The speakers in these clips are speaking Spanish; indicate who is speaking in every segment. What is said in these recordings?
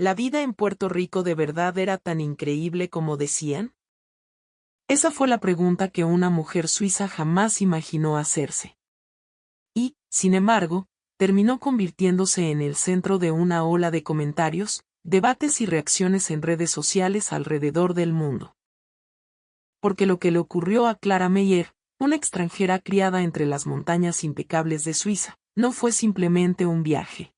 Speaker 1: ¿La vida en Puerto Rico de verdad era tan increíble como decían? Esa fue la pregunta que una mujer suiza jamás imaginó hacerse. Y, sin embargo, terminó convirtiéndose en el centro de una ola de comentarios, debates y reacciones en redes sociales alrededor del mundo. Porque lo que le ocurrió a Clara Meyer, una extranjera criada entre las montañas impecables de Suiza, no fue simplemente un viaje.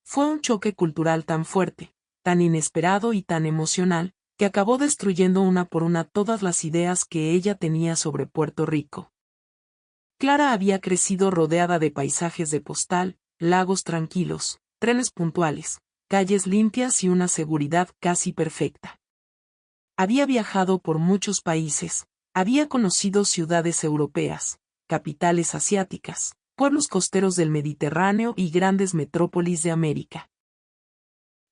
Speaker 1: Fue un choque cultural tan fuerte, tan inesperado y tan emocional, que acabó destruyendo una por una todas las ideas que ella tenía sobre Puerto Rico. Clara había crecido rodeada de paisajes de postal, lagos tranquilos, trenes puntuales, calles limpias y una seguridad casi perfecta. Había viajado por muchos países, había conocido ciudades europeas, capitales asiáticas, pueblos costeros del Mediterráneo y grandes metrópolis de América.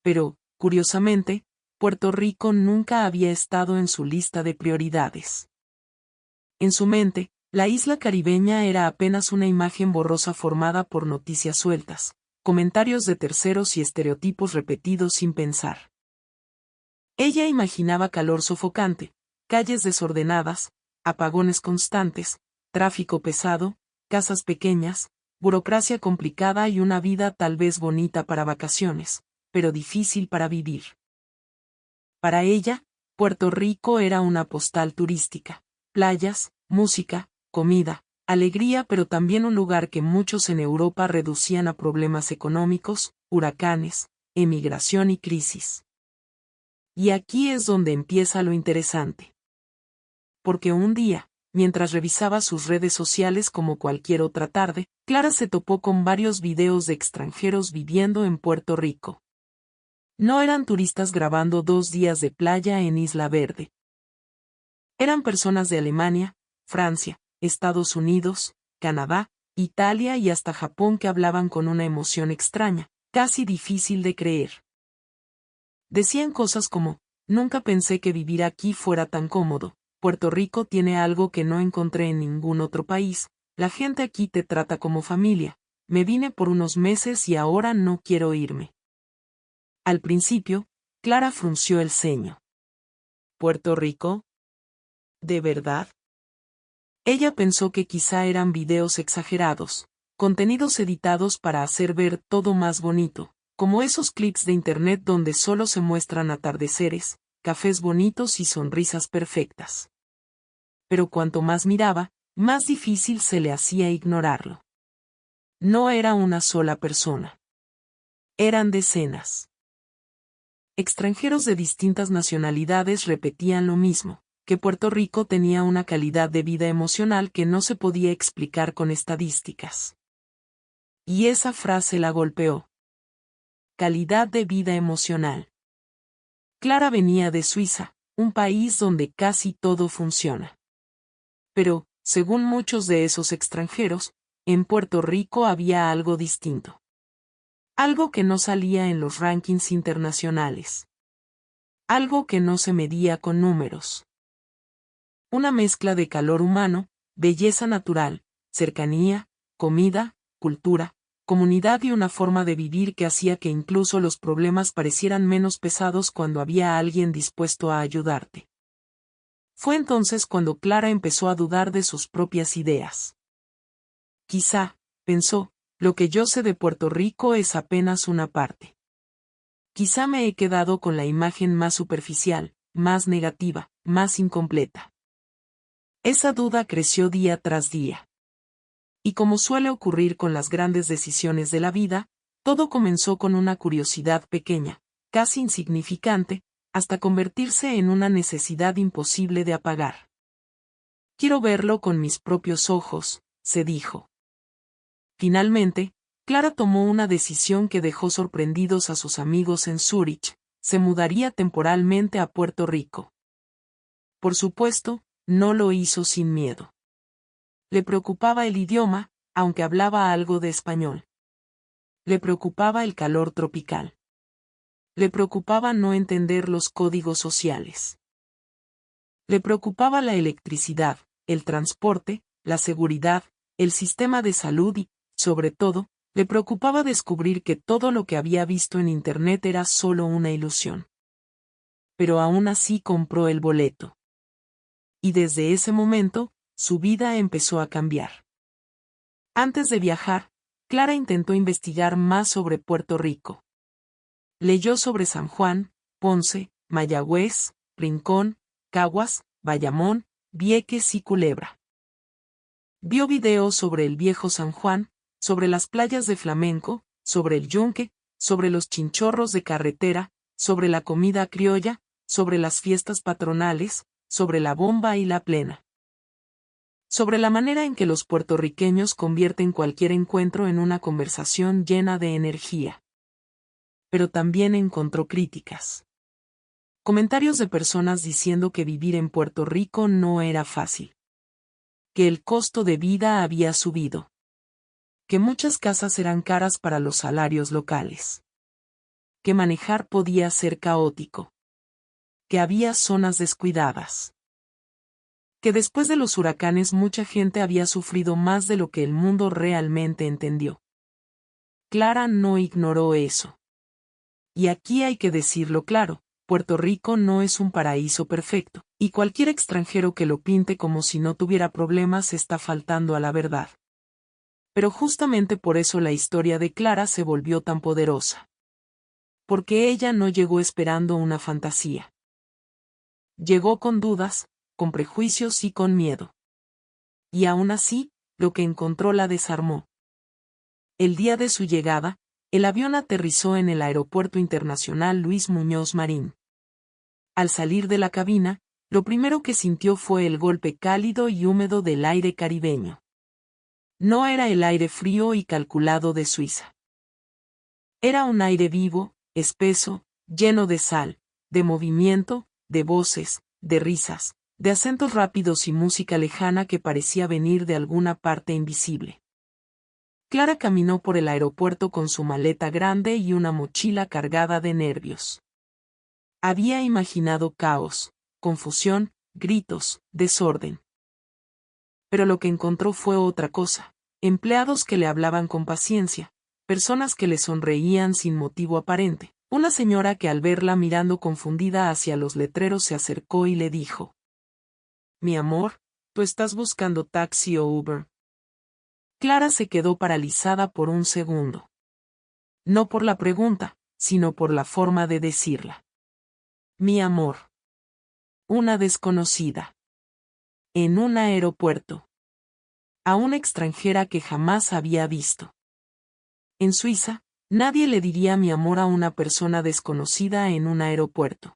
Speaker 1: Pero, curiosamente, Puerto Rico nunca había estado en su lista de prioridades. En su mente, la isla caribeña era apenas una imagen borrosa formada por noticias sueltas, comentarios de terceros y estereotipos repetidos sin pensar. Ella imaginaba calor sofocante, calles desordenadas, apagones constantes, tráfico pesado, casas pequeñas, burocracia complicada y una vida tal vez bonita para vacaciones, pero difícil para vivir. Para ella, Puerto Rico era una postal turística, playas, música, comida, alegría, pero también un lugar que muchos en Europa reducían a problemas económicos, huracanes, emigración y crisis. Y aquí es donde empieza lo interesante. Porque un día, mientras revisaba sus redes sociales como cualquier otra tarde, Clara se topó con varios videos de extranjeros viviendo en Puerto Rico. No eran turistas grabando 2 días de playa en Isla Verde. Eran personas de Alemania, Francia, Estados Unidos, Canadá, Italia y hasta Japón que hablaban con una emoción extraña, casi difícil de creer. Decían cosas como, nunca pensé que vivir aquí fuera tan cómodo, Puerto Rico tiene algo que no encontré en ningún otro país, la gente aquí te trata como familia, me vine por unos meses y ahora no quiero irme. Al principio, Clara frunció el ceño. ¿Puerto Rico? ¿De verdad? Ella pensó que quizá eran videos exagerados, contenidos editados para hacer ver todo más bonito, como esos clips de internet donde solo se muestran atardeceres, cafés bonitos y sonrisas perfectas. Pero cuanto más miraba, más difícil se le hacía ignorarlo. No era una sola persona. Eran decenas. Extranjeros de distintas nacionalidades repetían lo mismo, que Puerto Rico tenía una calidad de vida emocional que no se podía explicar con estadísticas. Y esa frase la golpeó. Calidad de vida emocional. Clara venía de Suiza, un país donde casi todo funciona. Pero, según muchos de esos extranjeros, en Puerto Rico había algo distinto. Algo que no salía en los rankings internacionales. Algo que no se medía con números. Una mezcla de calor humano, belleza natural, cercanía, comida, cultura, comunidad y una forma de vivir que hacía que incluso los problemas parecieran menos pesados cuando había alguien dispuesto a ayudarte. Fue entonces cuando Clara empezó a dudar de sus propias ideas. Quizá, pensó, lo que yo sé de Puerto Rico es apenas una parte. Quizá me he quedado con la imagen más superficial, más negativa, más incompleta. Esa duda creció día tras día. Y como suele ocurrir con las grandes decisiones de la vida, todo comenzó con una curiosidad pequeña, casi insignificante, hasta convertirse en una necesidad imposible de apagar. Quiero verlo con mis propios ojos, se dijo. Finalmente, Clara tomó una decisión que dejó sorprendidos a sus amigos en Zúrich, se mudaría temporalmente a Puerto Rico. Por supuesto, no lo hizo sin miedo. Le preocupaba el idioma, aunque hablaba algo de español. Le preocupaba el calor tropical. Le preocupaba no entender los códigos sociales. Le preocupaba la electricidad, el transporte, la seguridad, el sistema de salud y, sobre todo, Le preocupaba descubrir que todo lo que había visto en Internet era solo una ilusión. Pero aún así compró el boleto. Y desde ese momento, su vida empezó a cambiar. Antes de viajar, Clara intentó investigar más sobre Puerto Rico. Leyó sobre San Juan, Ponce, Mayagüez, Rincón, Caguas, Bayamón, Vieques y Culebra. Vio videos sobre el viejo San Juan, sobre las playas de flamenco, sobre el yunque, sobre los chinchorros de carretera, sobre la comida criolla, sobre las fiestas patronales, sobre la bomba y la plena. Sobre la manera en que los puertorriqueños convierten cualquier encuentro en una conversación llena de energía. Pero también encontró críticas. Comentarios de personas diciendo que vivir en Puerto Rico no era fácil. Que el costo de vida había subido. Que muchas casas eran caras para los salarios locales. Que manejar podía ser caótico. Que había zonas descuidadas. Que después de los huracanes mucha gente había sufrido más de lo que el mundo realmente entendió. Clara no ignoró eso. Y aquí hay que decirlo claro, Puerto Rico no es un paraíso perfecto, y cualquier extranjero que lo pinte como si no tuviera problemas está faltando a la verdad. Pero justamente por eso la historia de Clara se volvió tan poderosa. Porque ella no llegó esperando una fantasía. Llegó con dudas, con prejuicios y con miedo. Y aún así, lo que encontró la desarmó. El día de su llegada, el avión aterrizó en el Aeropuerto Internacional Luis Muñoz Marín. Al salir de la cabina, lo primero que sintió fue el golpe cálido y húmedo del aire caribeño. No era el aire frío y calculado de Suiza. Era un aire vivo, espeso, lleno de sal, de movimiento, de voces, de risas, de acentos rápidos y música lejana que parecía venir de alguna parte invisible. Clara caminó por el aeropuerto con su maleta grande y una mochila cargada de nervios. Había imaginado caos, confusión, gritos, desorden. Pero lo que encontró fue otra cosa: empleados que le hablaban con paciencia, personas que le sonreían sin motivo aparente. Una señora que al verla mirando confundida hacia los letreros se acercó y le dijo: «Mi amor, ¿tú estás buscando taxi o Uber?». Clara se quedó paralizada por un segundo. No por la pregunta, sino por la forma de decirla. Mi amor. Una desconocida. En un aeropuerto. A una extranjera que jamás había visto. En Suiza, nadie le diría mi amor a una persona desconocida en un aeropuerto.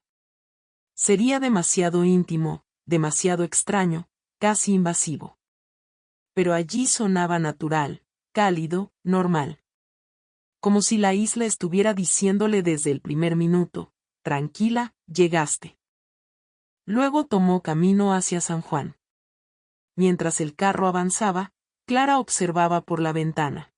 Speaker 1: Sería demasiado íntimo, demasiado extraño, casi invasivo. Pero allí sonaba natural, cálido, normal. Como si la isla estuviera diciéndole desde el primer minuto: tranquila, llegaste. Luego tomó camino hacia San Juan. Mientras el carro avanzaba, Clara observaba por la ventana.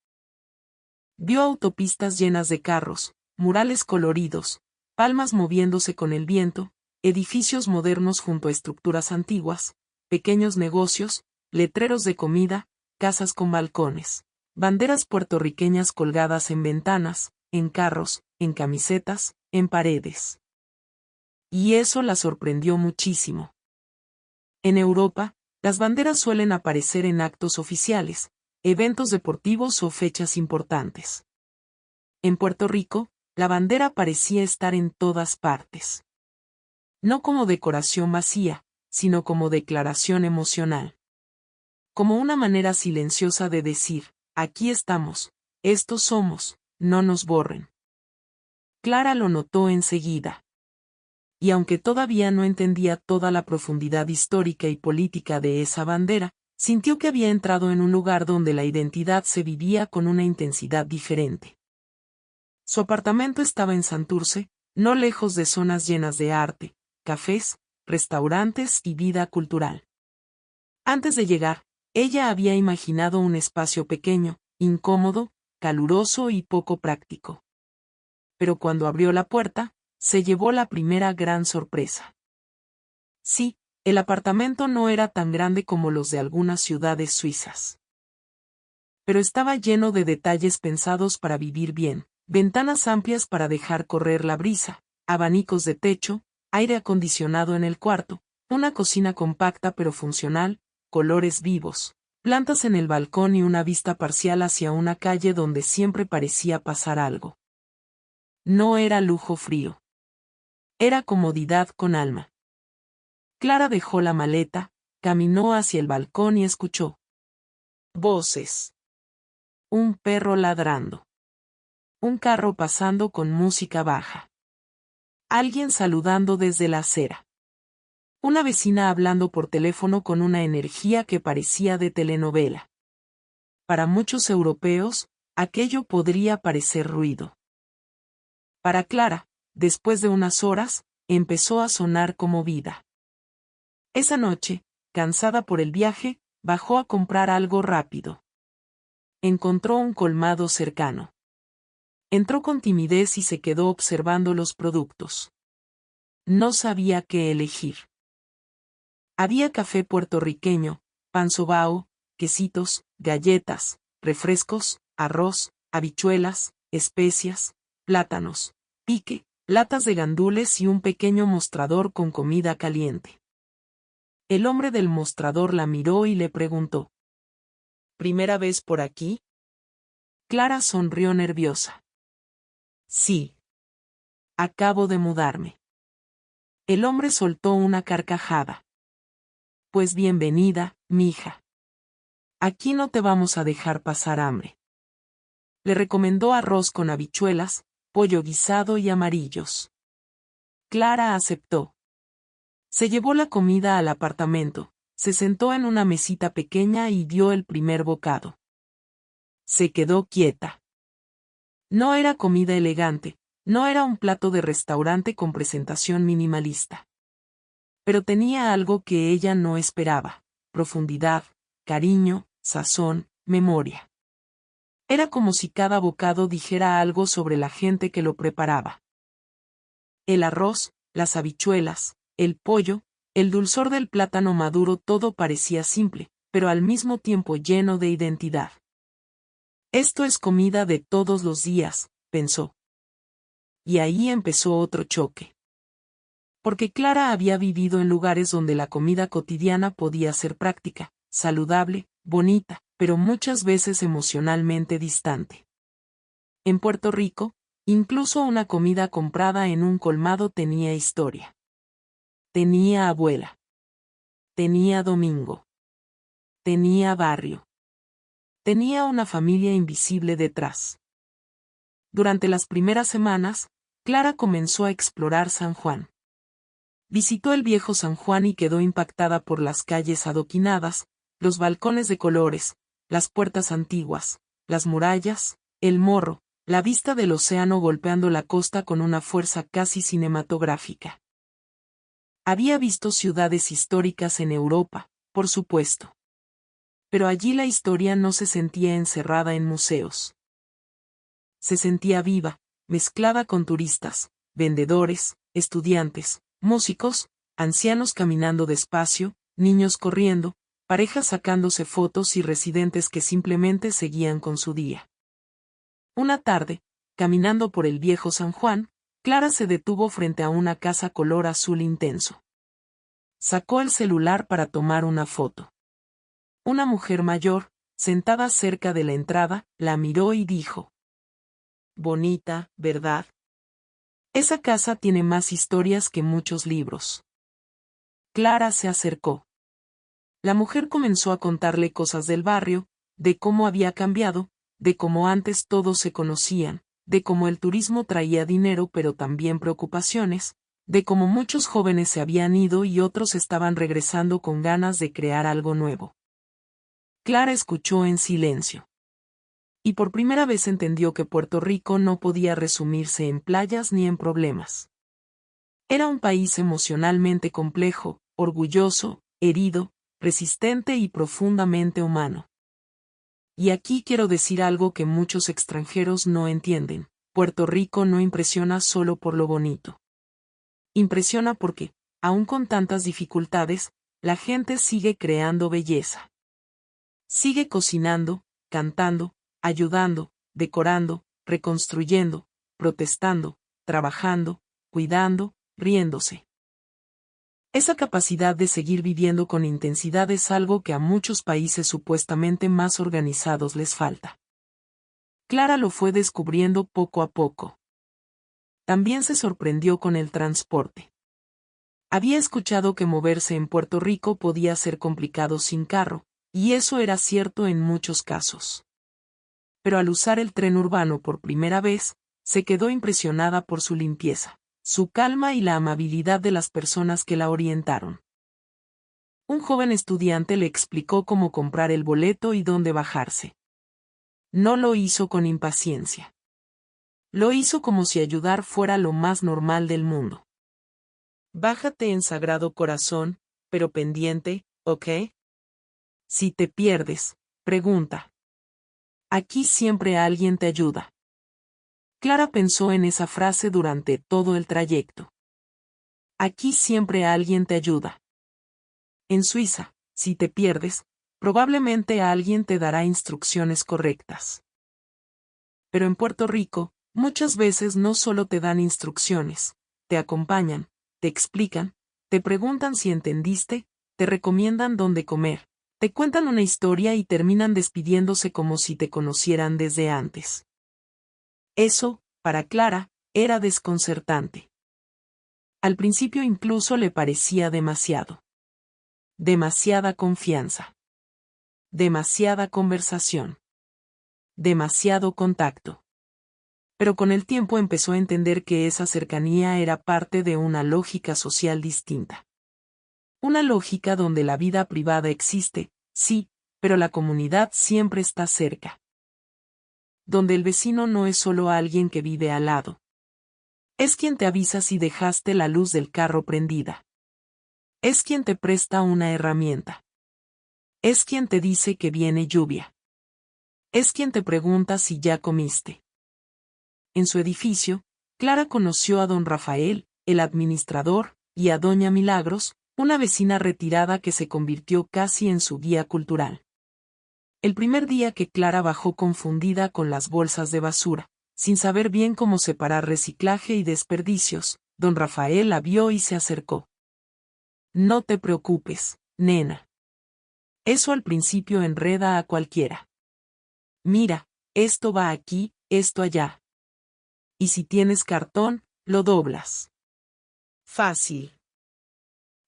Speaker 1: Vio autopistas llenas de carros, murales coloridos, palmas moviéndose con el viento, edificios modernos junto a estructuras antiguas, pequeños negocios, letreros de comida, casas con balcones, banderas puertorriqueñas colgadas en ventanas, en carros, en camisetas, en paredes. Y eso la sorprendió muchísimo. En Europa, las banderas suelen aparecer en actos oficiales, eventos deportivos o fechas importantes. En Puerto Rico, la bandera parecía estar en todas partes. No como decoración vacía, sino como declaración emocional. Como una manera silenciosa de decir: aquí estamos, estos somos, no nos borren. Clara lo notó enseguida. Y aunque todavía no entendía toda la profundidad histórica y política de esa bandera, sintió que había entrado en un lugar donde la identidad se vivía con una intensidad diferente. Su apartamento estaba en Santurce, no lejos de zonas llenas de arte, cafés, restaurantes y vida cultural. Antes de llegar, ella había imaginado un espacio pequeño, incómodo, caluroso y poco práctico. Pero cuando abrió la puerta, se llevó la primera gran sorpresa. Sí, el apartamento no era tan grande como los de algunas ciudades suizas. Pero estaba lleno de detalles pensados para vivir bien, ventanas amplias para dejar correr la brisa, abanicos de techo, aire acondicionado en el cuarto, una cocina compacta pero funcional, colores vivos, plantas en el balcón y una vista parcial hacia una calle donde siempre parecía pasar algo. No era lujo frío. Era comodidad con alma. Clara dejó la maleta, caminó hacia el balcón y escuchó voces. Un perro ladrando. Un carro pasando con música baja. Alguien saludando desde la acera. Una vecina hablando por teléfono con una energía que parecía de telenovela. Para muchos europeos, aquello podría parecer ruido. Para Clara, después de unas horas, empezó a sonar como vida. Esa noche, cansada por el viaje, bajó a comprar algo rápido. Encontró un colmado cercano. Entró con timidez y se quedó observando los productos. No sabía qué elegir. Había café puertorriqueño, pan sobao, quesitos, galletas, refrescos, arroz, habichuelas, especias, plátanos, pique, latas de gandules y un pequeño mostrador con comida caliente. El hombre del mostrador la miró y le preguntó: ¿Primera vez por aquí? Clara sonrió nerviosa. Sí. Acabo de mudarme. El hombre soltó una carcajada. Pues bienvenida, mija. Aquí no te vamos a dejar pasar hambre. Le recomendó arroz con habichuelas, pollo guisado y amarillos. Clara aceptó. Se llevó la comida al apartamento, se sentó en una mesita pequeña y dio el primer bocado. Se quedó quieta. No era comida elegante, no era un plato de restaurante con presentación minimalista. Pero tenía algo que ella no esperaba: profundidad, cariño, sazón, memoria. Era como si cada bocado dijera algo sobre la gente que lo preparaba. El arroz, las habichuelas, el pollo, el dulzor del plátano maduro, todo parecía simple, pero al mismo tiempo lleno de identidad. Esto es comida de todos los días, pensó. Y ahí empezó otro choque. Porque Clara había vivido en lugares donde la comida cotidiana podía ser práctica, saludable, bonita, pero muchas veces emocionalmente distante. En Puerto Rico, incluso una comida comprada en un colmado tenía historia. Tenía abuela. Tenía domingo. Tenía barrio. Tenía una familia invisible detrás. Durante las primeras semanas, Clara comenzó a explorar San Juan. Visitó el viejo San Juan y quedó impactada por las calles adoquinadas, los balcones de colores, las puertas antiguas, las murallas, el morro, la vista del océano golpeando la costa con una fuerza casi cinematográfica. Había visto ciudades históricas en Europa, por supuesto. Pero allí la historia no se sentía encerrada en museos. Se sentía viva, mezclada con turistas, vendedores, estudiantes, músicos, ancianos caminando despacio, niños corriendo, parejas sacándose fotos y residentes que simplemente seguían con su día. Una tarde, caminando por el viejo San Juan, Clara se detuvo frente a una casa color azul intenso. Sacó el celular para tomar una foto. Una mujer mayor, sentada cerca de la entrada, la miró y dijo: Bonita, ¿verdad? Esa casa tiene más historias que muchos libros. Clara se acercó. La mujer comenzó a contarle cosas del barrio, de cómo había cambiado, de cómo antes todos se conocían, de cómo el turismo traía dinero pero también preocupaciones, de cómo muchos jóvenes se habían ido y otros estaban regresando con ganas de crear algo nuevo. Clara escuchó en silencio. Y por primera vez entendió que Puerto Rico no podía resumirse en playas ni en problemas. Era un país emocionalmente complejo, orgulloso, herido, resistente y profundamente humano. Y aquí quiero decir algo que muchos extranjeros no entienden: Puerto Rico no impresiona solo por lo bonito. Impresiona porque, aun con tantas dificultades, la gente sigue creando belleza. Sigue cocinando, cantando, ayudando, decorando, reconstruyendo, protestando, trabajando, cuidando, riéndose. Esa capacidad de seguir viviendo con intensidad es algo que a muchos países supuestamente más organizados les falta. Clara lo fue descubriendo poco a poco. También se sorprendió con el transporte. Había escuchado que moverse en Puerto Rico podía ser complicado sin carro, y eso era cierto en muchos casos. Pero al usar el tren urbano por primera vez, se quedó impresionada por su limpieza, su calma y la amabilidad de las personas que la orientaron. Un joven estudiante le explicó cómo comprar el boleto y dónde bajarse. No lo hizo con impaciencia. Lo hizo como si ayudar fuera lo más normal del mundo. Bájate en Sagrado Corazón, pero pendiente, ¿ok? Si te pierdes, pregunta. Aquí siempre alguien te ayuda. Clara pensó en esa frase durante todo el trayecto. Aquí siempre alguien te ayuda. En Suiza, si te pierdes, probablemente alguien te dará instrucciones correctas. Pero en Puerto Rico, muchas veces no solo te dan instrucciones, te acompañan, te explican, te preguntan si entendiste, te recomiendan dónde comer, te cuentan una historia y terminan despidiéndose como si te conocieran desde antes. Eso, para Clara, era desconcertante. Al principio incluso le parecía demasiado. Demasiada confianza. Demasiada conversación. Demasiado contacto. Pero con el tiempo empezó a entender que esa cercanía era parte de una lógica social distinta. Una lógica donde la vida privada existe, sí, pero la comunidad siempre está cerca. Donde el vecino no es solo alguien que vive al lado. Es quien te avisa si dejaste la luz del carro prendida. Es quien te presta una herramienta. Es quien te dice que viene lluvia. Es quien te pregunta si ya comiste. En su edificio, Clara conoció a don Rafael, el administrador, y a doña Milagros, una vecina retirada que se convirtió casi en su guía cultural. El primer día que Clara bajó confundida con las bolsas de basura, sin saber bien cómo separar reciclaje y desperdicios, don Rafael la vio y se acercó. No te preocupes, nena. Eso al principio enreda a cualquiera. Mira, esto va aquí, esto allá. Y si tienes cartón, lo doblas. Fácil.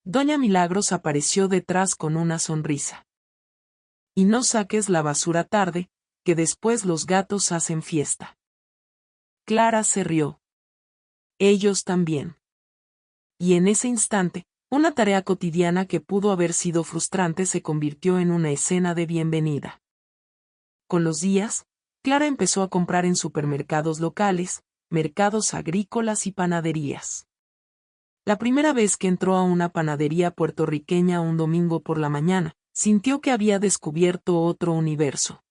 Speaker 1: Doña Milagros apareció detrás con una sonrisa. Y no saques la basura tarde, que después los gatos hacen fiesta. Clara se rió. Ellos también. Y en ese instante, una tarea cotidiana que pudo haber sido frustrante se convirtió en una escena de bienvenida. Con los días, Clara empezó a comprar en supermercados locales, mercados agrícolas y panaderías. La primera vez que entró a una panadería puertorriqueña un domingo por la mañana, sintió que había descubierto otro universo.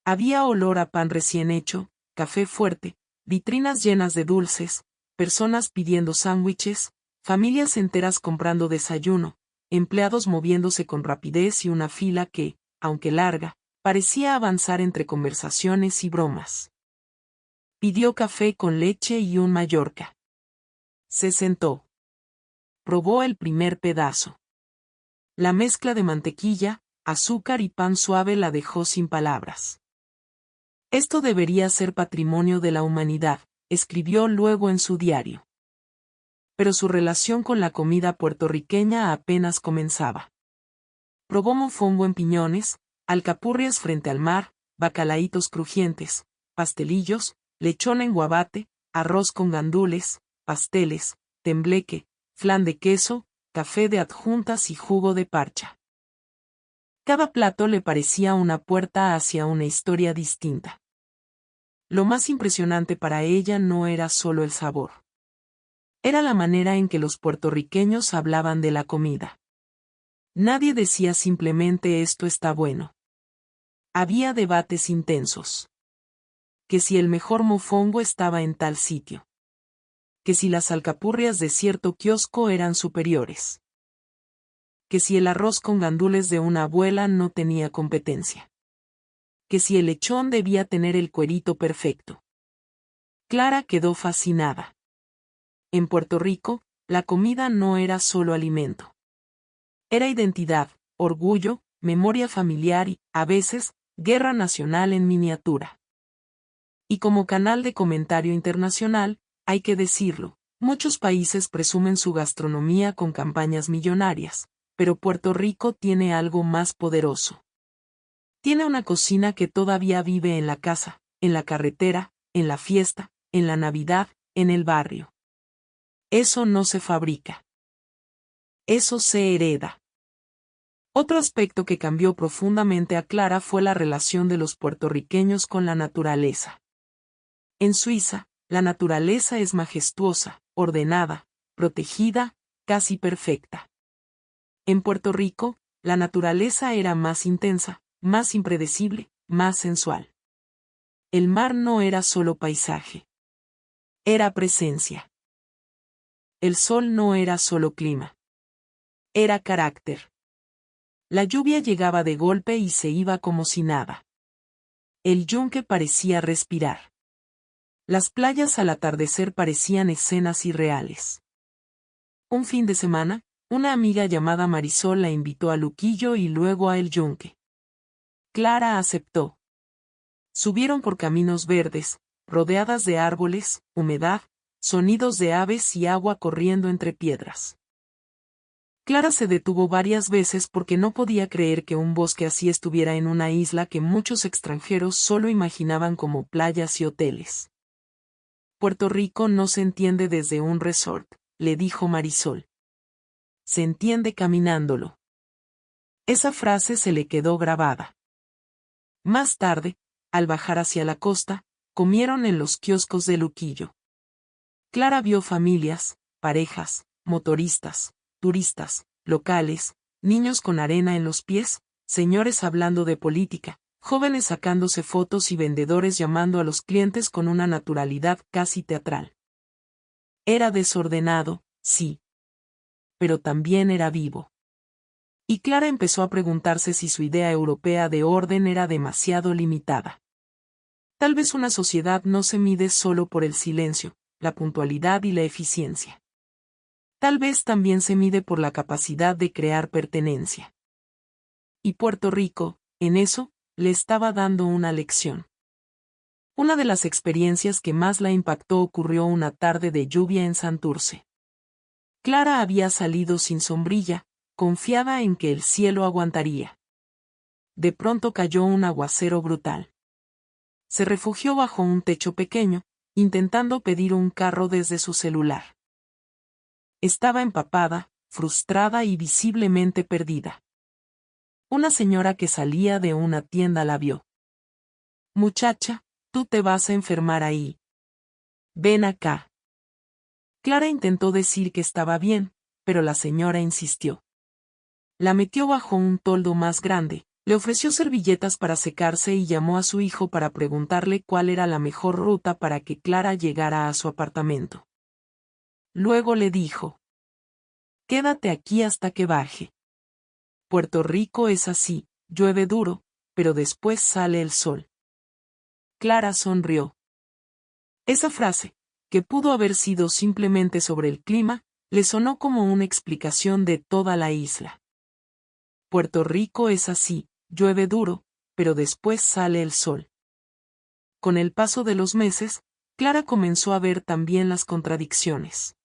Speaker 1: Había olor a pan recién hecho, café fuerte, vitrinas llenas de dulces, personas pidiendo sándwiches, familias enteras comprando desayuno, empleados moviéndose con rapidez y una fila que, aunque larga, parecía avanzar entre conversaciones y bromas. Pidió café con leche y un Mallorca. Se sentó. Probó el primer pedazo. La mezcla de mantequilla, azúcar y pan suave la dejó sin palabras. Esto debería ser patrimonio de la humanidad, escribió luego en su diario. Pero su relación con la comida puertorriqueña apenas comenzaba. Probó mofongo en piñones, alcapurrias frente al mar, bacalaitos crujientes, pastelillos, lechón en guabate, arroz con gandules, pasteles, tembleque, flan de queso, café de adjuntas y jugo de parcha. Cada plato le parecía una puerta hacia una historia distinta. Lo más impresionante para ella no era solo el sabor. Era la manera en que los puertorriqueños hablaban de la comida. Nadie decía simplemente esto está bueno. Había debates intensos. Que si el mejor mofongo estaba en tal sitio. Que si las alcapurrias de cierto kiosco eran superiores. Que si el arroz con gandules de una abuela no tenía competencia. que si el lechón debía tener el cuerito perfecto. Clara quedó fascinada. En Puerto Rico, la comida no era solo alimento. Era identidad, orgullo, memoria familiar y, a veces, guerra nacional en miniatura. Y como canal de comentario internacional, hay que decirlo, muchos países presumen su gastronomía con campañas millonarias, pero Puerto Rico tiene algo más poderoso. Tiene una cocina que todavía vive en la casa, en la carretera, en la fiesta, en la Navidad, en el barrio. Eso no se fabrica. Eso se hereda. Otro aspecto que cambió profundamente a Clara fue la relación de los puertorriqueños con la naturaleza. En Suiza, la naturaleza es majestuosa, ordenada, protegida, casi perfecta. En Puerto Rico, la naturaleza era más intensa, más impredecible, más sensual. El mar no era solo paisaje. Era presencia. El sol no era solo clima. Era carácter. La lluvia llegaba de golpe y se iba como si nada. El yunque parecía respirar. Las playas al atardecer parecían escenas irreales. Un fin de semana, una amiga llamada Marisol la invitó a Luquillo y luego a El Yunque. Clara aceptó. Subieron por caminos verdes, rodeadas de árboles, humedad, sonidos de aves y agua corriendo entre piedras. Clara se detuvo varias veces porque no podía creer que un bosque así estuviera en una isla que muchos extranjeros solo imaginaban como playas y hoteles. Puerto Rico no se entiende desde un resort, le dijo Marisol. Se entiende caminándolo. Esa frase se le quedó grabada. Más tarde, al bajar hacia la costa, comieron en los kioscos de Luquillo. Clara vio familias, parejas, motoristas, turistas, locales, niños con arena en los pies, señores hablando de política, jóvenes sacándose fotos y vendedores llamando a los clientes con una naturalidad casi teatral. Era desordenado, sí. Pero también era vivo. Y Clara empezó a preguntarse si su idea europea de orden era demasiado limitada. Tal vez una sociedad no se mide solo por el silencio, la puntualidad y la eficiencia. Tal vez también se mide por la capacidad de crear pertenencia. Y Puerto Rico, en eso, le estaba dando una lección. Una de las experiencias que más la impactó ocurrió una tarde de lluvia en Santurce. Clara había salido sin sombrilla, confiada en que el cielo aguantaría. De pronto cayó un aguacero brutal. Se refugió bajo un techo pequeño, intentando pedir un carro desde su celular. Estaba empapada, frustrada y visiblemente perdida. Una señora que salía de una tienda la vio. «Muchacha, tú te vas a enfermar ahí. Ven acá». Clara intentó decir que estaba bien, pero la señora insistió. La metió bajo un toldo más grande, le ofreció servilletas para secarse y llamó a su hijo para preguntarle cuál era la mejor ruta para que Clara llegara a su apartamento. Luego le dijo: «Quédate aquí hasta que baje. Puerto Rico es así, llueve duro, pero después sale el sol». Clara sonrió. Esa frase, que pudo haber sido simplemente sobre el clima, le sonó como una explicación de toda la isla. Puerto Rico es así, llueve duro, pero después sale el sol. Con el paso de los meses, Clara comenzó a ver también las contradicciones.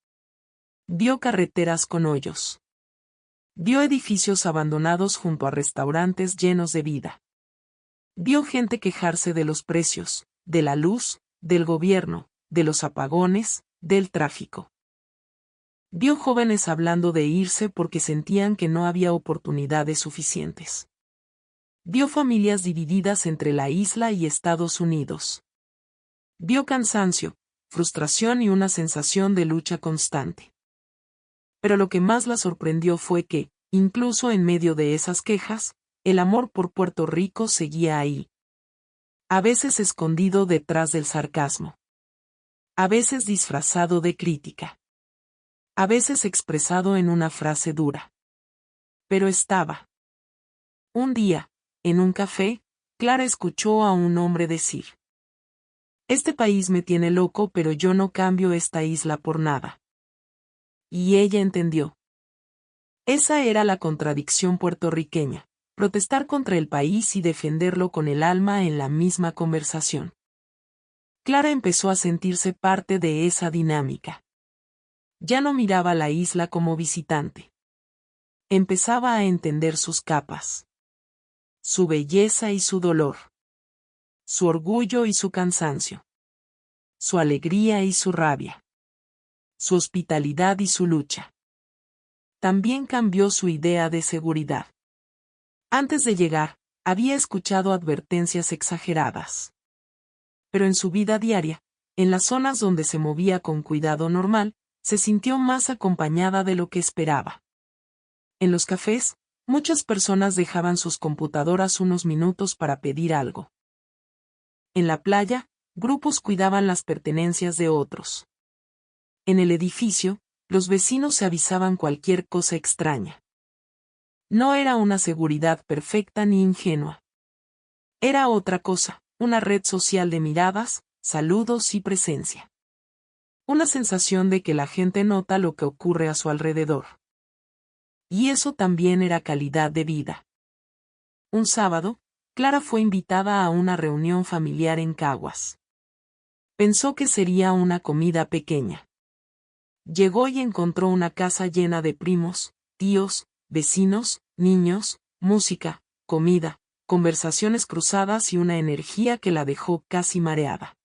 Speaker 1: Vio carreteras con hoyos. Vio edificios abandonados junto a restaurantes llenos de vida. Vio gente quejarse de los precios, de la luz, del gobierno, de los apagones, del tráfico. Vio jóvenes hablando de irse porque sentían que no había oportunidades suficientes. Vio familias divididas entre la isla y Estados Unidos. Vio cansancio, frustración y una sensación de lucha constante. Pero lo que más la sorprendió fue que, incluso en medio de esas quejas, el amor por Puerto Rico seguía ahí. A veces escondido detrás del sarcasmo. A veces disfrazado de crítica. A veces expresado en una frase dura. Pero estaba. Un día, en un café, Clara escuchó a un hombre decir: «Este país me tiene loco, pero yo no cambio esta isla por nada». Y ella entendió. Esa era la contradicción puertorriqueña: protestar contra el país y defenderlo con el alma en la misma conversación. Clara empezó a sentirse parte de esa dinámica. Ya no miraba la isla como visitante. Empezaba a entender sus capas. Su belleza y su dolor. Su orgullo y su cansancio. Su alegría y su rabia. Su hospitalidad y su lucha. También cambió su idea de seguridad. Antes de llegar, había escuchado advertencias exageradas. Pero en su vida diaria, en las zonas donde se movía con cuidado normal, se sintió más acompañada de lo que esperaba. En los cafés, muchas personas dejaban sus computadoras unos minutos para pedir algo. En la playa, grupos cuidaban las pertenencias de otros. En el edificio, los vecinos se avisaban cualquier cosa extraña. No era una seguridad perfecta ni ingenua. Era otra cosa, una red social de miradas, saludos y presencia. Una sensación de que la gente nota lo que ocurre a su alrededor. Y eso también era calidad de vida. Un sábado, Clara fue invitada a una reunión familiar en Caguas. Pensó que sería una comida pequeña. Llegó y encontró una casa llena de primos, tíos, vecinos, niños, música, comida, conversaciones cruzadas y una energía que la dejó casi mareada.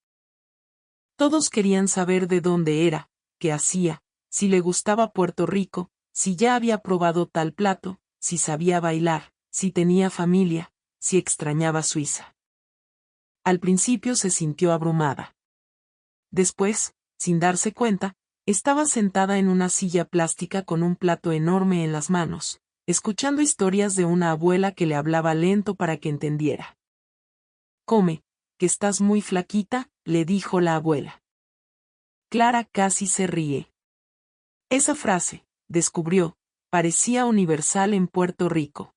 Speaker 1: Todos querían saber de dónde era, qué hacía, si le gustaba Puerto Rico, si ya había probado tal plato, si sabía bailar, si tenía familia, si extrañaba Suiza. Al principio se sintió abrumada. Después, sin darse cuenta, estaba sentada en una silla plástica con un plato enorme en las manos, escuchando historias de una abuela que le hablaba lento para que entendiera. «Come, que estás muy flaquita», le dijo la abuela. Clara casi se ríe. Esa frase, descubrió, parecía universal en Puerto Rico.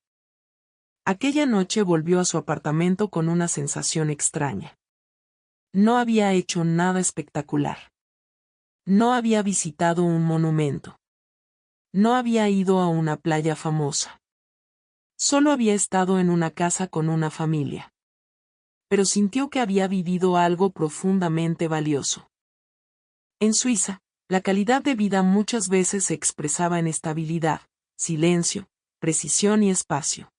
Speaker 1: Aquella noche volvió a su apartamento con una sensación extraña. No había hecho nada espectacular. No había visitado un monumento. No había ido a una playa famosa. Solo había estado en una casa con una familia. Pero sintió que había vivido algo profundamente valioso. En Suiza, la calidad de vida muchas veces se expresaba en estabilidad, silencio, precisión y espacio.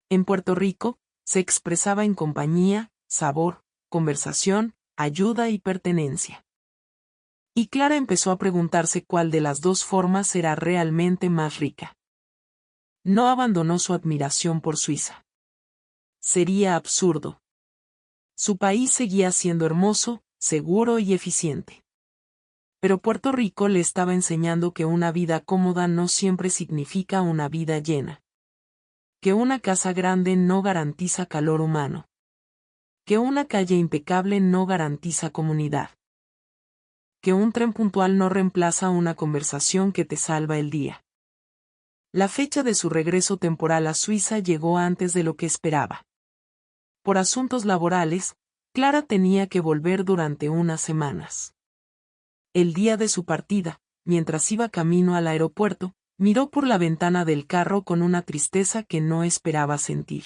Speaker 1: En Puerto Rico, se expresaba en compañía, sabor, conversación, ayuda y pertenencia. Y Clara empezó a preguntarse cuál de las dos formas era realmente más rica. No abandonó su admiración por Suiza. Sería absurdo. Su país seguía siendo hermoso, seguro y eficiente. Pero Puerto Rico le estaba enseñando que una vida cómoda no siempre significa una vida llena. Que una casa grande no garantiza calor humano. Que una calle impecable no garantiza comunidad. Que un tren puntual no reemplaza una conversación que te salva el día. La fecha de su regreso temporal a Suiza llegó antes de lo que esperaba. Por asuntos laborales, Clara tenía que volver durante unas semanas. El día de su partida, mientras iba camino al aeropuerto, miró por la ventana del carro con una tristeza que no esperaba sentir.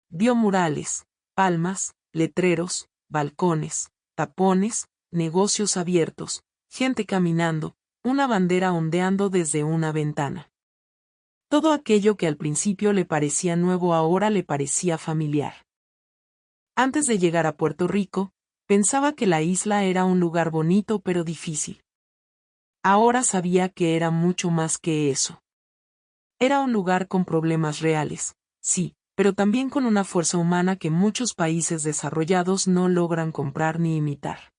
Speaker 1: Vio murales, palmas, letreros, balcones, tapones, negocios abiertos, gente caminando, una bandera ondeando desde una ventana. Todo aquello que al principio le parecía nuevo ahora le parecía familiar. Antes de llegar a Puerto Rico, pensaba que la isla era un lugar bonito pero difícil. Ahora sabía que era mucho más que eso. Era un lugar con problemas reales, sí, pero también con una fuerza humana que muchos países desarrollados no logran comprar ni imitar.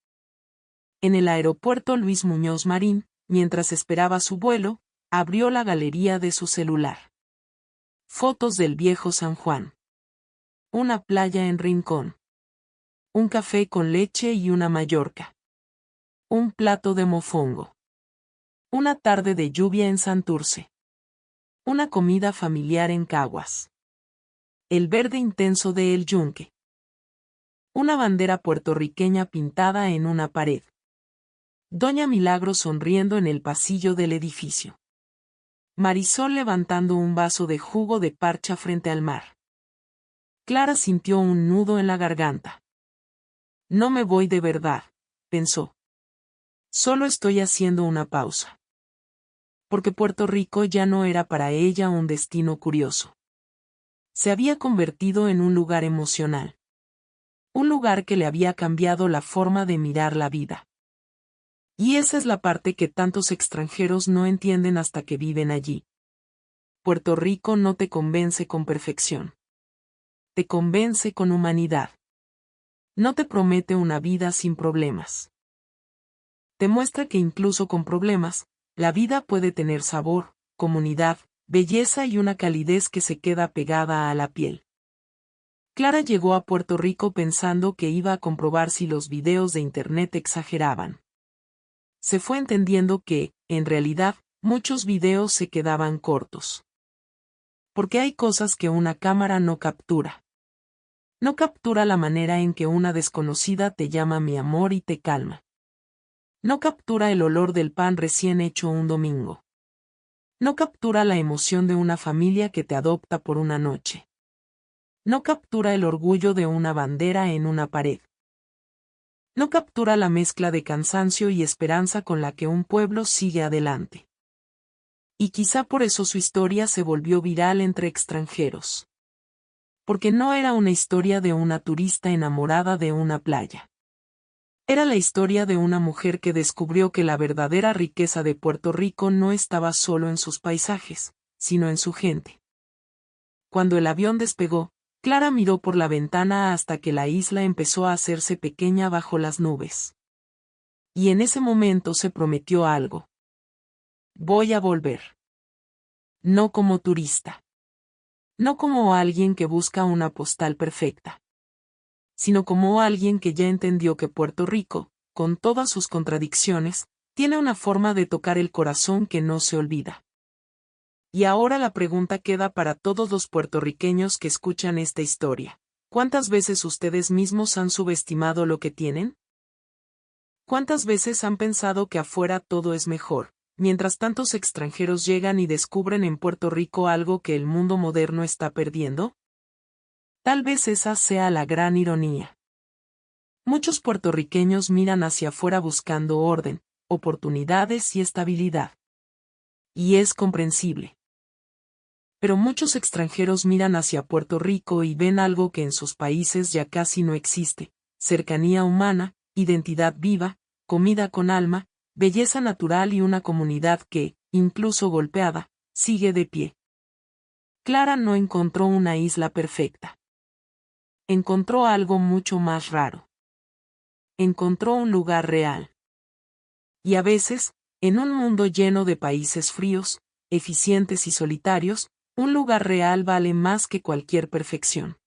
Speaker 1: En el aeropuerto Luis Muñoz Marín, mientras esperaba su vuelo, abrió la galería de su celular. Fotos del viejo San Juan. Una playa en Rincón. Un café con leche y una Mallorca. Un plato de mofongo. Una tarde de lluvia en Santurce. Una comida familiar en Caguas. el verde intenso de El Yunque. Una bandera puertorriqueña pintada en una pared. Doña Milagro sonriendo en el pasillo del edificio. Marisol levantando un vaso de jugo de parcha frente al mar. Clara sintió un nudo en la garganta. No me voy de verdad, pensó. Solo estoy haciendo una pausa. Porque Puerto Rico ya no era para ella un destino curioso. Se había convertido en un lugar emocional. Un lugar que le había cambiado la forma de mirar la vida. Y esa es la parte que tantos extranjeros no entienden hasta que viven allí. Puerto Rico no te convence con perfección. Te convence con humanidad. No te promete una vida sin problemas. Te muestra que incluso con problemas, la vida puede tener sabor, comunidad, belleza y una calidez que se queda pegada a la piel. Clara llegó a Puerto Rico pensando que iba a comprobar si los videos de internet exageraban. Se fue entendiendo que, en realidad, muchos videos se quedaban cortos. Porque hay cosas que una cámara no captura. No captura la manera en que una desconocida te llama mi amor y te calma. No captura el olor del pan recién hecho un domingo. No captura la emoción de una familia que te adopta por una noche. No captura el orgullo de una bandera en una pared. No captura la mezcla de cansancio y esperanza con la que un pueblo sigue adelante. Y quizá por eso su historia se volvió viral entre extranjeros. Porque no era una historia de una turista enamorada de una playa. Era la historia de una mujer que descubrió que la verdadera riqueza de Puerto Rico no estaba solo en sus paisajes, sino en su gente. Cuando el avión despegó, Clara miró por la ventana hasta que la isla empezó a hacerse pequeña bajo las nubes. Y en ese momento se prometió algo. Voy a volver. No como turista. No como alguien que busca una postal perfecta. Sino como alguien que ya entendió que Puerto Rico, con todas sus contradicciones, tiene una forma de tocar el corazón que no se olvida. Y ahora la pregunta queda para todos los puertorriqueños que escuchan esta historia. ¿Cuántas veces ustedes mismos han subestimado lo que tienen? ¿Cuántas veces han pensado que afuera todo es mejor, mientras tantos extranjeros llegan y descubren en Puerto Rico algo que el mundo moderno está perdiendo? Tal vez esa sea la gran ironía. Muchos puertorriqueños miran hacia afuera buscando orden, oportunidades y estabilidad. Y es comprensible. Pero muchos extranjeros miran hacia Puerto Rico y ven algo que en sus países ya casi no existe: cercanía humana, identidad viva, comida con alma, belleza natural y una comunidad que, incluso golpeada, sigue de pie. Clara no encontró una isla perfecta. Encontró algo mucho más raro. Encontró un lugar real. Y a veces, en un mundo lleno de países fríos, eficientes y solitarios, un lugar real vale más que cualquier perfección.